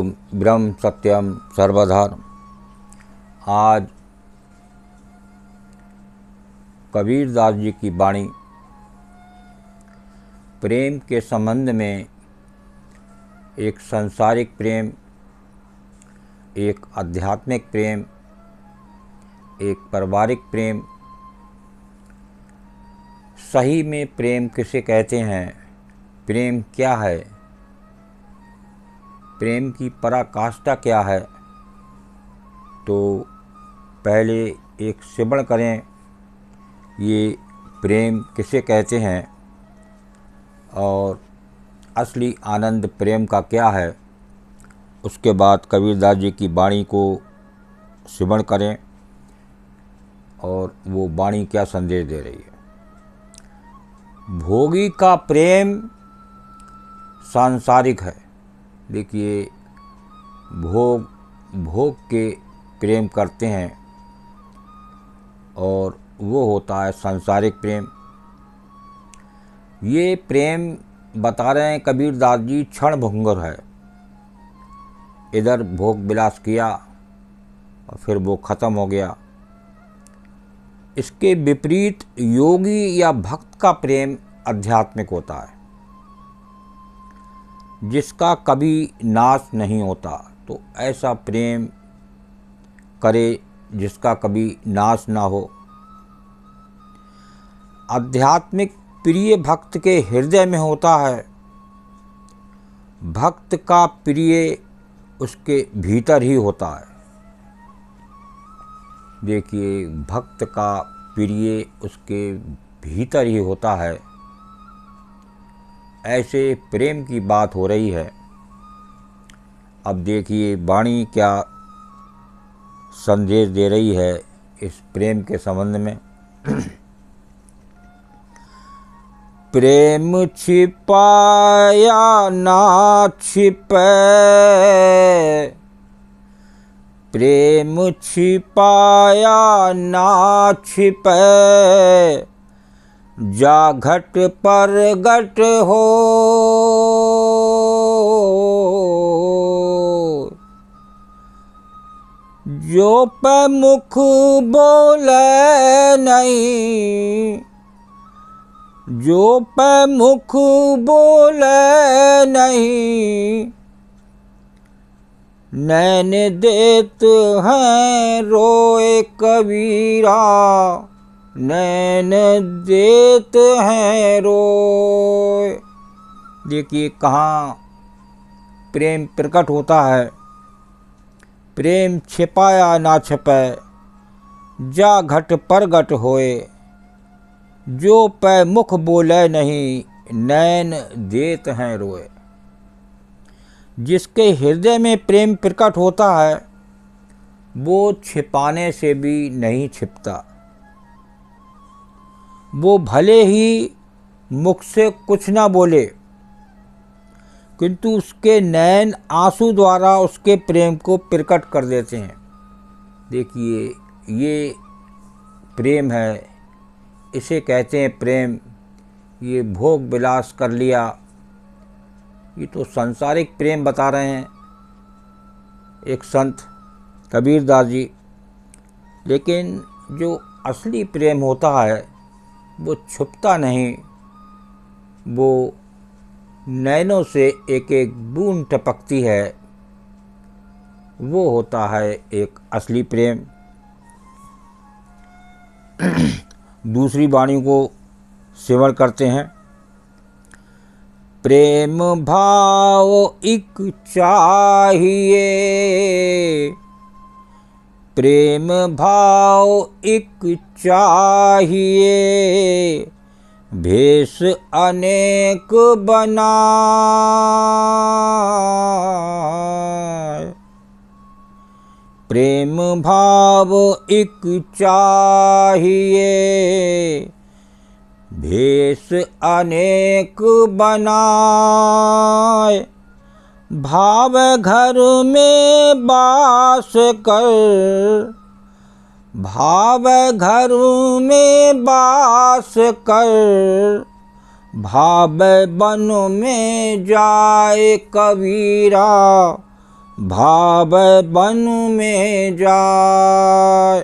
ओम ब्रह्म सत्यम सर्वधर्म। आज कबीरदास जी की वाणी प्रेम के संबंध में, एक सांसारिक प्रेम, एक आध्यात्मिक प्रेम, एक पारिवारिक प्रेम। सही में प्रेम किसे कहते हैं, प्रेम क्या है, प्रेम की पराकाष्ठा क्या है। तो पहले एक श्रवण करें, ये प्रेम किसे कहते हैं और असली आनंद प्रेम का क्या है। उसके बाद कबीरदास जी की वाणी को श्रवण करें और वो वाणी क्या संदेश दे रही है। भोगी का प्रेम सांसारिक है। देखिए, भोग के प्रेम करते हैं और वो होता है सांसारिक प्रेम। ये प्रेम बता रहे हैं कबीरदास जी क्षण भंगुर है। इधर भोग विलास किया और फिर वो खत्म हो गया। इसके विपरीत योगी या भक्त का प्रेम आध्यात्मिक होता है, जिसका कभी नाश नहीं होता। तो ऐसा प्रेम करे जिसका कभी नाश ना हो। आध्यात्मिक प्रिय भक्त के हृदय में होता है। भक्त का प्रिय उसके भीतर ही होता है। देखिए, भक्त का प्रिय उसके भीतर ही होता है। ऐसे प्रेम की बात हो रही है। अब देखिए वाणी क्या संदेश दे रही है इस प्रेम के संबंध में। प्रेम छिपाया ना छिपै, प्रेम छिपाया ना छिपै, जा घट पर घट हो। जो पे मुख बोले नहीं, जो पे मुख बोले नहीं, नैन देत हैं रोए कबीरा, नैन देत हैं रोए। देखिए कहाँ प्रेम प्रकट होता है। प्रेम छिपाया ना छिपै, जा घट पर घट होए, जो पै मुख बोले नहीं, नैन देत हैं रोए। जिसके हृदय में प्रेम प्रकट होता है वो छिपाने से भी नहीं छिपता। वो भले ही मुख से कुछ ना बोले, किंतु उसके नैन आंसू द्वारा उसके प्रेम को प्रकट कर देते हैं। देखिए, ये प्रेम है, इसे कहते हैं प्रेम। ये भोग विलास कर लिया, ये तो सांसारिक प्रेम बता रहे हैं एक संत कबीरदास जी। लेकिन जो असली प्रेम होता है वो छुपता नहीं, वो नैनों से एक एक बूंद टपकती है। वो होता है एक असली प्रेम। दूसरी वाणी को श्रवण करते हैं। प्रेम भाव एक चाहिए, प्रेम भाव एक चाहिए, भेष अनेक बना। प्रेम भाव एक चाहिए, भेष अनेक बनाए। भाव घर में बास कर, भाव घर में बास कर, भाव बन में जाए कबीरा, भाव बन में जाए।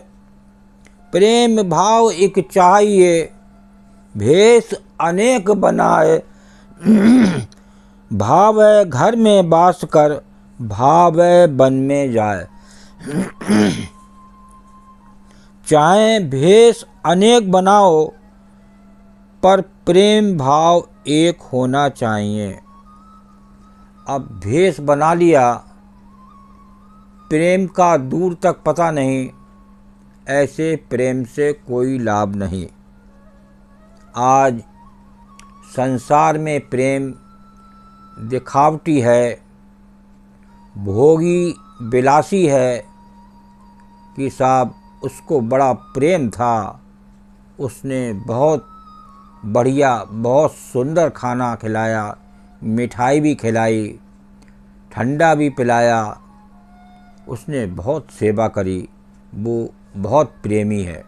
प्रेम भाव एक चाहिए, भेष अनेक बनाए। भाव घर में वास कर, भाव बन में जाए। चाहे भेष अनेक बनाओ, पर प्रेम भाव एक होना चाहिए। अब भेष बना लिया, प्रेम का दूर तक पता नहीं, ऐसे प्रेम से कोई लाभ नहीं। आज संसार में प्रेम दिखावटी है, भोगी विलासी है कि साहब उसको बड़ा प्रेम था, उसने बहुत बढ़िया बहुत सुंदर खाना खिलाया, मिठाई भी खिलाई, ठंडा भी पिलाया, उसने बहुत सेवा करी, वो बहुत प्रेमी है।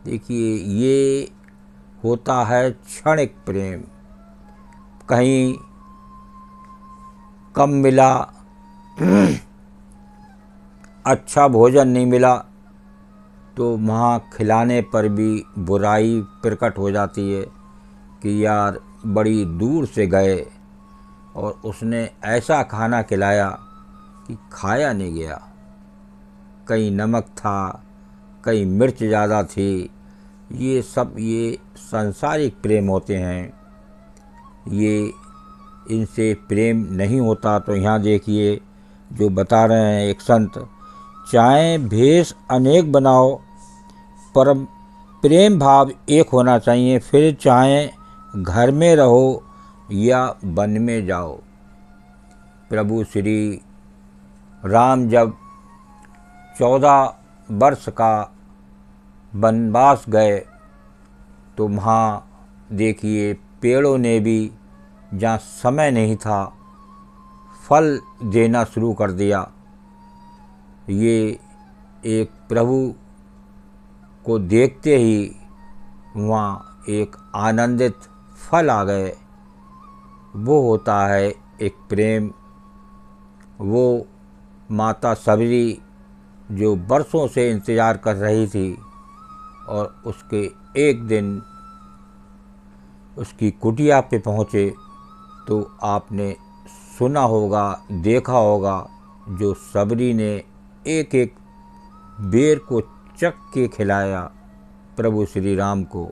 देखिए ये होता है क्षणिक प्रेम। कहीं कम मिला, अच्छा भोजन नहीं मिला, तो वहाँ खिलाने पर भी बुराई प्रकट हो जाती है कि यार बड़ी दूर से गए और उसने ऐसा खाना खिलाया कि खाया नहीं गया, कहीं नमक था, कहीं मिर्च ज़्यादा थी। ये सब ये सांसारिक प्रेम होते हैं, ये इनसे प्रेम नहीं होता। तो यहाँ देखिए जो बता रहे हैं एक संत, चाहे भेष अनेक बनाओ, पर प्रेम भाव एक होना चाहिए। फिर चाहे घर में रहो या वन में जाओ। प्रभु श्री राम जब 14 वर्ष का वनवास गए, तो वहाँ देखिए पेड़ों ने भी जहाँ समय नहीं था, फल देना शुरू कर दिया। ये एक प्रभु को देखते ही वहाँ एक आनंदित फल आ गए। वो होता है एक प्रेम। वो माता सबरी जो बरसों से इंतज़ार कर रही थी, और उसके एक दिन उसकी कुटिया पे पहुँचे, तो आपने सुना होगा, देखा होगा, जो सबरी ने एक एक बेर को चख के खिलाया प्रभु श्री राम को,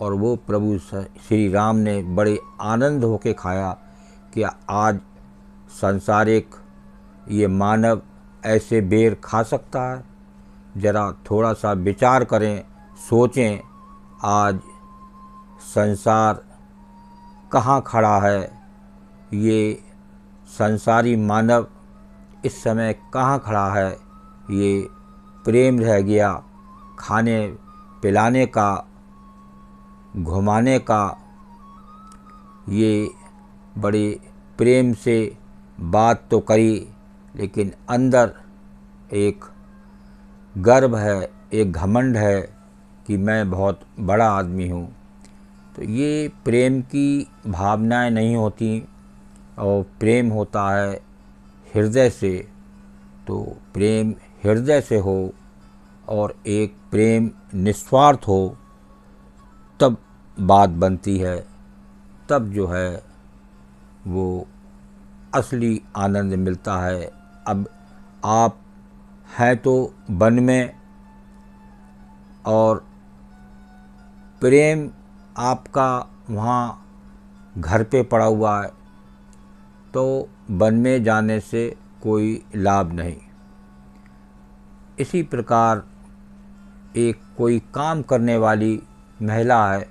और वो प्रभु श्री राम ने बड़े आनंद होके खाया कि आज सांसारिक ये मानव ऐसे बेर खा सकता है। ज़रा थोड़ा सा विचार करें, सोचें, आज संसार कहाँ खड़ा है, ये संसारी मानव इस समय कहाँ खड़ा है। ये प्रेम रह गया, खाने पिलाने का, घुमाने का, ये बड़े प्रेम से बात तो करी, लेकिन अंदर एक गर्व है, एक घमंड है कि मैं बहुत बड़ा आदमी हूँ। तो ये प्रेम की भावनाएं नहीं होती, और प्रेम होता है हृदय से। तो प्रेम हृदय से हो और एक प्रेम निस्वार्थ हो, तब बात बनती है, तब जो है वो असली आनंद मिलता है। अब आप हैं तो वन में, और प्रेम आपका वहाँ घर पे पड़ा हुआ है, तो वन में जाने से कोई लाभ नहीं। इसी प्रकार एक कोई काम करने वाली महिला है,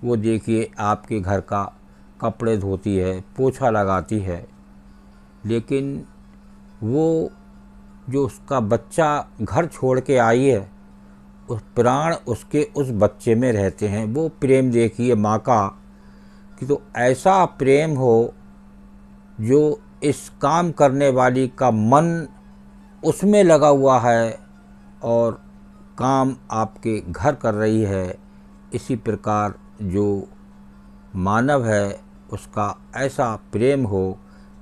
वो देखिए आपके घर का कपड़े धोती है, पोछा लगाती है, लेकिन वो जो उसका बच्चा घर छोड़ के आई है, उस प्राण उसके उस बच्चे में रहते हैं। वो प्रेम देखिए माँ का, कि तो ऐसा प्रेम हो जो इस काम करने वाली का मन उसमें लगा हुआ है और काम आपके घर कर रही है। इसी प्रकार जो मानव है उसका ऐसा प्रेम हो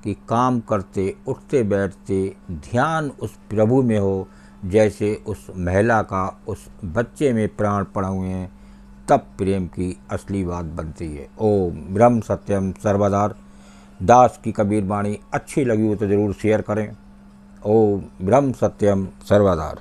कि काम करते उठते बैठते ध्यान उस प्रभु में हो, जैसे उस महिला का उस बच्चे में प्राण पड़े हुए हैं, तब प्रेम की असली बात बनती है। ओम ब्रह्म सत्यम सर्वदा। दास की कबीर वाणी अच्छी लगी हो तो ज़रूर शेयर करें। ओम ब्रह्म सत्यम सर्वदा।